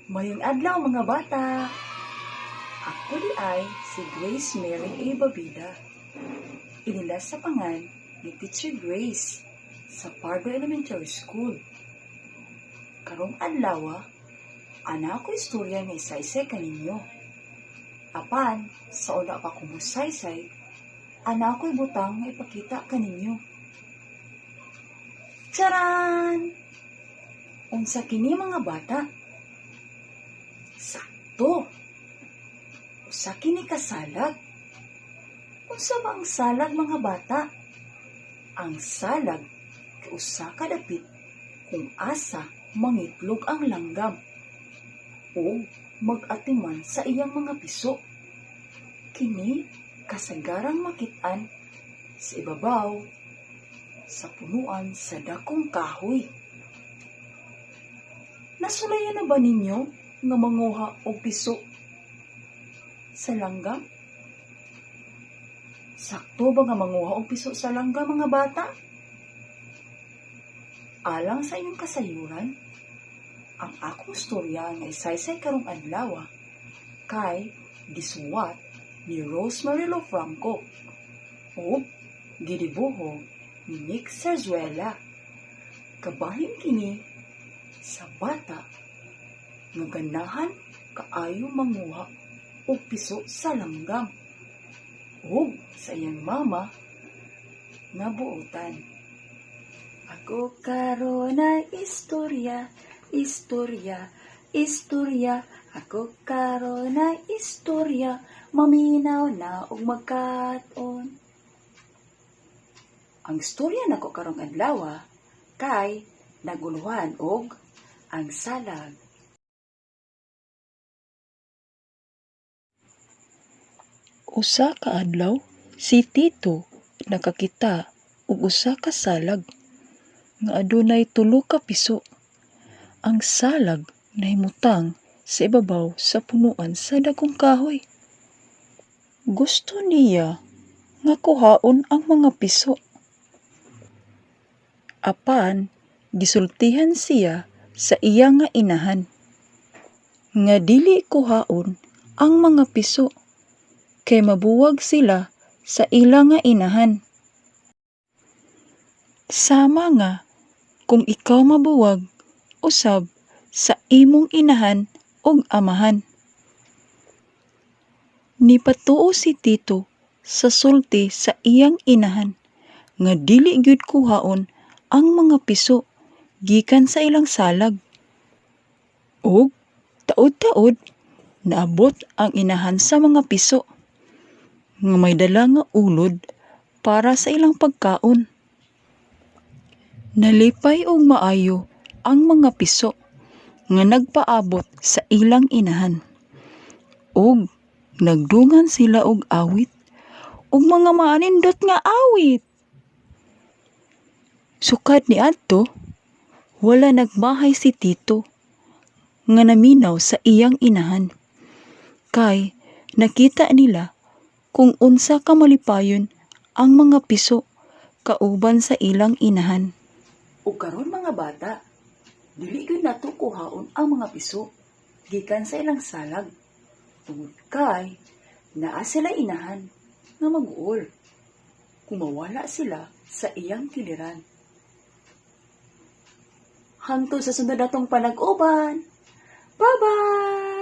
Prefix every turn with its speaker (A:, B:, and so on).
A: Mayong adlaw mga bata. Ako di ay si Grace Mary A. Babida. Inilas sa pangan ni Teacher Grace sa Pardo Elementary School. Karong adlaw, ana ko istorya nga isaysay kaninyo. Apan, sa una pa kumusaysay, ana ko'y butang nga ipakita kaninyo. Charan! Unsa kini mga bata? Sakto! Usa kini kasalag. Unsa ba ang salag mga bata? Ang salag kay usa ka dapit kung asa mangitlog ang langgam o mag-atiman sa iyang mga piso. Kini kasagarang makit-an sa ibabaw sa punuan sa dakong kahoy. Nasulayan na ba ninyo nga manguha og piso sa langgam? Sakto ba nga manguha og piso sa langgam mga bata? Alang sa inyong kasayuran, ang akong storya nga isaysay karong adlaw kay gisuwat ni Rosemary Lofranco o gidibuho ni Nick Sarzuela. Kabahin kini sa bata nga ganahan kaayo manguha og piso sa langgam ug sa iyang mama nga buotan. Ako karon ay istorya, istorya, istorya. Ako karon ay istorya, maminaw na og magkat-on. Ang istorya nako karong adlaw kay naguluhan og ang salag.
B: Usa ka adlaw, si Tito nakakita og usa ka salag nga adunay 3 ka piso. Ang salag nahimutang sa ibabaw sa punuan sa dagkong kahoy. Gusto niya nga kuhaon ang mga piso. Apan gisultihan siya sa iya nga inahan nga dili kuhaon ang mga piso kay mabuwag sila sa ila nga inahan. Sama nga kung ikaw mabuwag usab sa imong inahan ug amahan. Nipatuo si Tito sa sulti sa iyang inahan nga dili gyud kuhaon ang mga piso gikan sa ilang salag. Ug taod-taod naabot ang inahan sa mga piso nga may dala nga ulod para sa ilang pagkaon. Nalipay og maayo ang mga piso nga nagpaabot sa ilang inahan. Ug nagdungan sila og awit ug mga maanindot nga awit. Sukad niadto, wala nagmahay si Tito nga naminaw sa iyang inahan. Kay nakita nila kung unsa ka malipayon ang mga piso kauban sa ilang inahan.
A: Ug karon mga bata, dili gyud nato kuhaon ang mga piso gikan sa ilang salag. Tungod kay naa sila inahan nga mag-uol kung mawala sila sa iyang kiliran. Hangtod sa sunod natong panag-uban. Bye-bye!